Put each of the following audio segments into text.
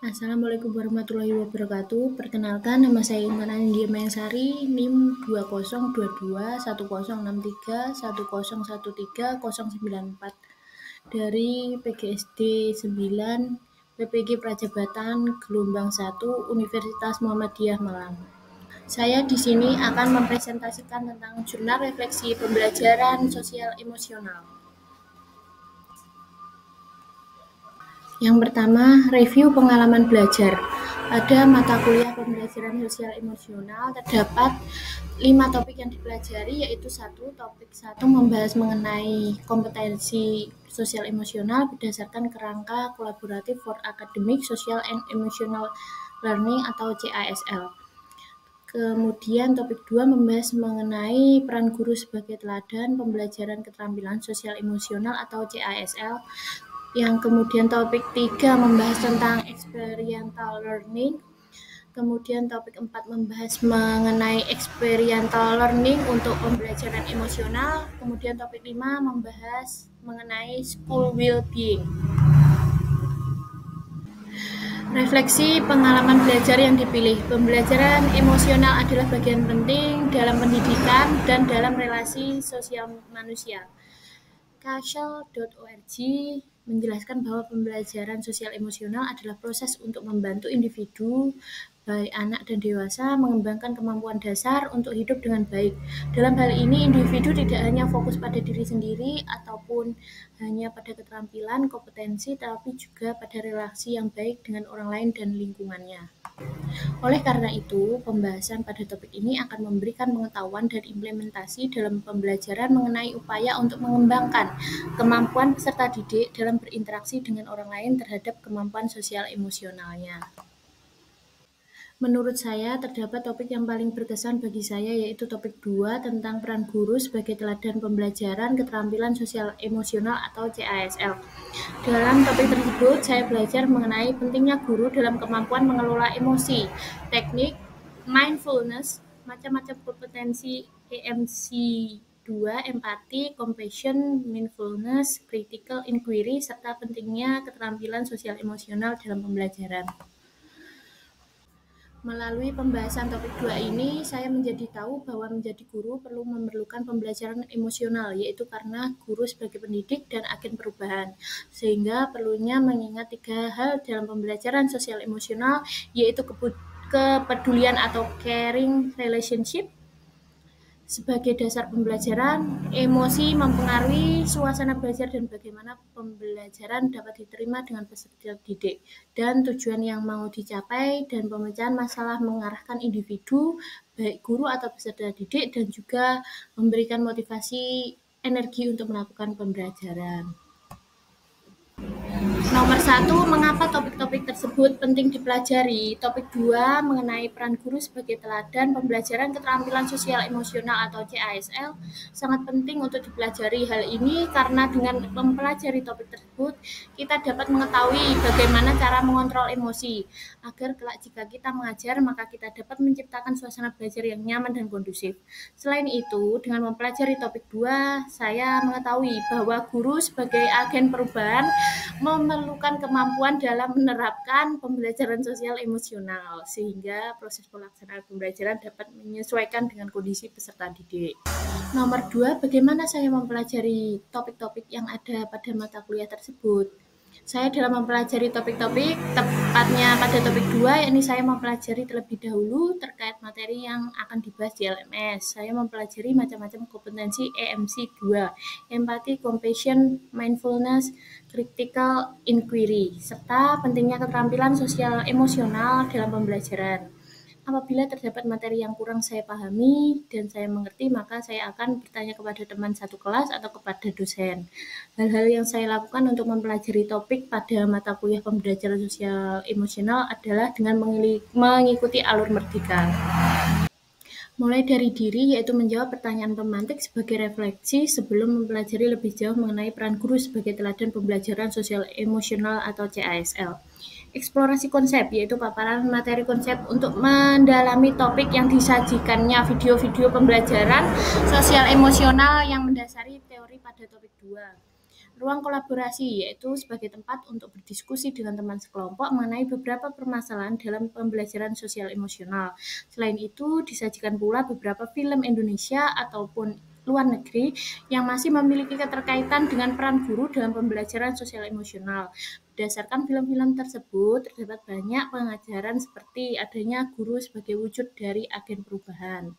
Assalamualaikum warahmatullahi wabarakatuh. Perkenalkan, nama saya Intan Anindya Mayansari, NIM 2022101310130094 dari PGSD 9 PPG Prajabatan gelombang 1 Universitas Muhammadiyah Malang. Saya di sini akan mempresentasikan tentang jurnal refleksi pembelajaran sosial emosional. Yang pertama, review pengalaman belajar. Pada mata kuliah pembelajaran sosial emosional terdapat 5 topik yang dipelajari, yaitu topik 1 membahas mengenai kompetensi sosial emosional berdasarkan kerangka kolaboratif for academic, social, and emotional learning atau CASL. Kemudian topik 2 membahas mengenai peran guru sebagai teladan pembelajaran keterampilan sosial emosional atau CASL. Yang kemudian topik 3 membahas tentang experiential learning. Kemudian topik 4 membahas mengenai experiential learning untuk pembelajaran emosional. Kemudian topik 5 membahas mengenai school well-being. Refleksi pengalaman belajar yang dipilih. Pembelajaran emosional adalah bagian penting dalam pendidikan dan dalam relasi sosial manusia. Cashel.org menjelaskan bahwa pembelajaran sosial emosional adalah proses untuk membantu individu, baik anak dan dewasa, mengembangkan kemampuan dasar untuk hidup dengan baik. Dalam hal ini, individu tidak hanya fokus pada diri sendiri ataupun hanya pada keterampilan, kompetensi, tapi juga pada relasi yang baik dengan orang lain dan lingkungannya. Oleh karena itu, pembahasan pada topik ini akan memberikan pengetahuan dan implementasi dalam pembelajaran mengenai upaya untuk mengembangkan kemampuan peserta didik dalam berinteraksi dengan orang lain terhadap kemampuan sosial emosionalnya. Menurut saya, terdapat topik yang paling berkesan bagi saya, yaitu topik 2 tentang peran guru sebagai teladan pembelajaran keterampilan sosial emosional atau CASL. Dalam topik tersebut, saya belajar mengenai pentingnya guru dalam kemampuan mengelola emosi, teknik, mindfulness, macam-macam kompetensi EMC 2, empati, compassion, mindfulness, critical inquiry, serta pentingnya keterampilan sosial emosional dalam pembelajaran. Melalui pembahasan topik 2 ini, saya menjadi tahu bahwa menjadi guru perlu memerlukan pembelajaran emosional, yaitu karena guru sebagai pendidik dan agen perubahan. Sehingga perlunya mengingat 3 hal dalam pembelajaran sosial emosional, yaitu kepedulian atau caring relationship, sebagai dasar pembelajaran, emosi mempengaruhi suasana belajar dan bagaimana pembelajaran dapat diterima dengan peserta didik, dan tujuan yang mau dicapai dan pemecahan masalah mengarahkan individu, baik guru atau peserta didik, dan juga memberikan motivasi energi untuk melakukan pembelajaran. Nomor 1, mengapa topik-topik tersebut penting dipelajari? Topik 2 mengenai peran guru sebagai teladan pembelajaran keterampilan sosial emosional atau CASL sangat penting untuk dipelajari. Hal ini karena dengan mempelajari topik tersebut, kita dapat mengetahui bagaimana cara mengontrol emosi, agar kelak jika kita mengajar, maka kita dapat menciptakan suasana belajar yang nyaman dan kondusif. Selain itu, dengan mempelajari topik 2, saya mengetahui bahwa guru sebagai agen perubahan memerlukan kemampuan dalam menerapkan pembelajaran sosial emosional, sehingga proses pelaksanaan pembelajaran dapat menyesuaikan dengan kondisi peserta didik. Nomor 2, bagaimana saya mempelajari topik-topik yang ada pada mata kuliah tersebut? Saya dalam mempelajari topik-topik, tepatnya pada topik 2, yakni saya mempelajari terlebih dahulu terkait materi yang akan dibahas di LMS. Saya mempelajari macam-macam kompetensi EMC 2, empati, compassion, mindfulness, critical inquiry, serta pentingnya keterampilan sosial emosional dalam pembelajaran. Apabila terdapat materi yang kurang saya pahami dan saya mengerti, maka saya akan bertanya kepada teman satu kelas atau kepada dosen. Hal-hal yang saya lakukan untuk mempelajari topik pada mata kuliah pembelajaran sosial emosional adalah dengan mengikuti alur Merdeka. Mulai dari diri, yaitu menjawab pertanyaan pemantik sebagai refleksi sebelum mempelajari lebih jauh mengenai peran guru sebagai teladan pembelajaran sosial emosional atau CASL. Eksplorasi konsep, yaitu paparan materi konsep untuk mendalami topik yang disajikannya video-video pembelajaran sosial emosional yang mendasari teori pada topik 2. Ruang kolaborasi yaitu sebagai tempat untuk berdiskusi dengan teman sekelompok mengenai beberapa permasalahan dalam pembelajaran sosial emosional. Selain itu, disajikan pula beberapa film Indonesia ataupun luar negeri yang masih memiliki keterkaitan dengan peran guru dalam pembelajaran sosial emosional. Berdasarkan film-film tersebut, terdapat banyak pengajaran seperti adanya guru sebagai wujud dari agen perubahan.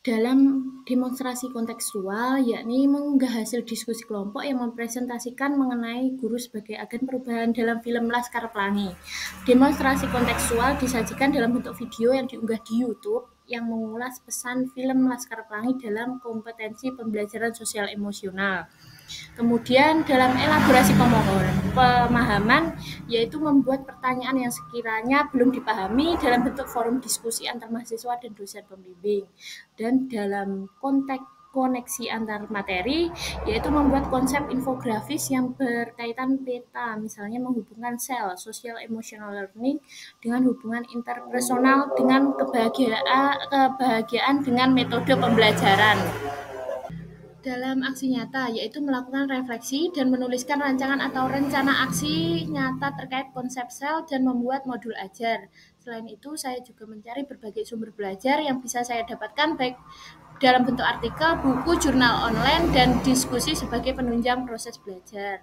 Dalam demonstrasi kontekstual, yakni mengunggah hasil diskusi kelompok yang mempresentasikan mengenai guru sebagai agen perubahan dalam film Laskar Pelangi. Demonstrasi kontekstual disajikan dalam bentuk video yang diunggah di YouTube yang mengulas pesan film Laskar Pelangi dalam kompetensi pembelajaran sosial emosional. Kemudian dalam elaborasi pemahaman, yaitu membuat pertanyaan yang sekiranya belum dipahami dalam bentuk forum diskusi antar mahasiswa dan dosen pembimbing. Dan dalam konteks koneksi antar materi, yaitu membuat konsep infografis yang berkaitan peta, misalnya menghubungkan sel, social emotional learning, dengan hubungan interpersonal dengan kebahagiaan dengan metode pembelajaran. Dalam aksi nyata, yaitu melakukan refleksi dan menuliskan rancangan atau rencana aksi nyata terkait konsep sel dan membuat modul ajar. Selain itu, saya juga mencari berbagai sumber belajar yang bisa saya dapatkan baik dalam bentuk artikel, buku, jurnal online, dan diskusi sebagai penunjang proses belajar.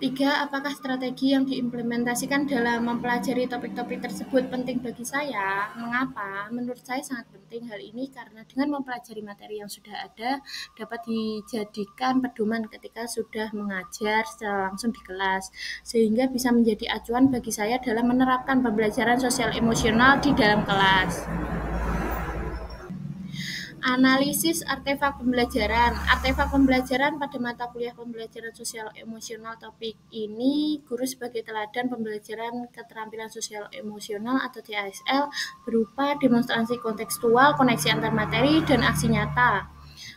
3. Apakah strategi yang diimplementasikan dalam mempelajari topik-topik tersebut penting bagi saya? Mengapa? Menurut saya sangat penting hal ini karena dengan mempelajari materi yang sudah ada dapat dijadikan pedoman ketika sudah mengajar secara langsung di kelas, sehingga bisa menjadi acuan bagi saya dalam menerapkan pembelajaran sosial emosional di dalam kelas. Analisis artefak pembelajaran. Artefak pembelajaran pada mata kuliah pembelajaran sosial emosional topik ini, guru sebagai teladan pembelajaran keterampilan sosial emosional atau CASL berupa demonstrasi kontekstual, koneksi antar materi, dan aksi nyata.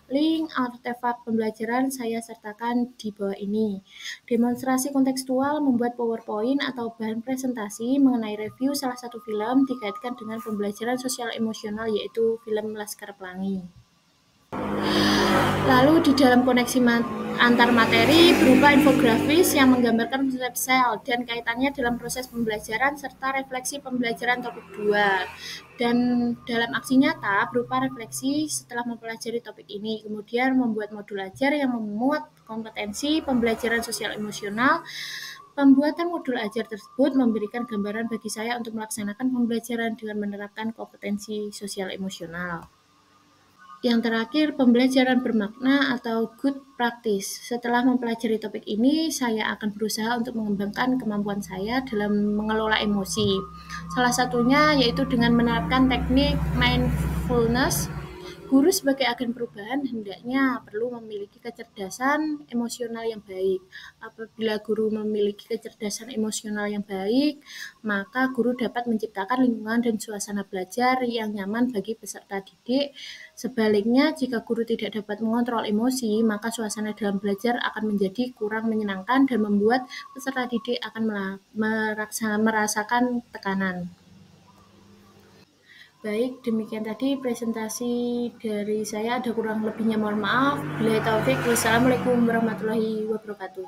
Link artefak pembelajaran saya sertakan di bawah ini. Demonstrasi kontekstual membuat PowerPoint atau bahan presentasi mengenai review salah satu film dikaitkan dengan pembelajaran sosial emosional yaitu film Laskar Pelangi. Lalu di dalam koneksi antar materi berupa infografis yang menggambarkan konsep sel dan kaitannya dalam proses pembelajaran serta refleksi pembelajaran topik 2. Dan dalam aksi nyata berupa refleksi setelah mempelajari topik ini, kemudian membuat modul ajar yang memuat kompetensi pembelajaran sosial emosional. Pembuatan modul ajar tersebut memberikan gambaran bagi saya untuk melaksanakan pembelajaran dengan menerapkan kompetensi sosial emosional. Yang terakhir, pembelajaran bermakna atau good practice. Setelah mempelajari topik ini, saya akan berusaha untuk mengembangkan kemampuan saya dalam mengelola emosi. Salah satunya yaitu dengan menerapkan teknik mindfulness. Guru sebagai agen perubahan hendaknya perlu memiliki kecerdasan emosional yang baik. Apabila guru memiliki kecerdasan emosional yang baik, maka guru dapat menciptakan lingkungan dan suasana belajar yang nyaman bagi peserta didik. Sebaliknya, jika guru tidak dapat mengontrol emosi, maka suasana dalam belajar akan menjadi kurang menyenangkan dan membuat peserta didik akan merasakan tekanan. Baik, demikian tadi presentasi dari saya. Ada kurang lebihnya mohon maaf. Billahi taufik. Wassalamualaikum warahmatullahi wabarakatuh.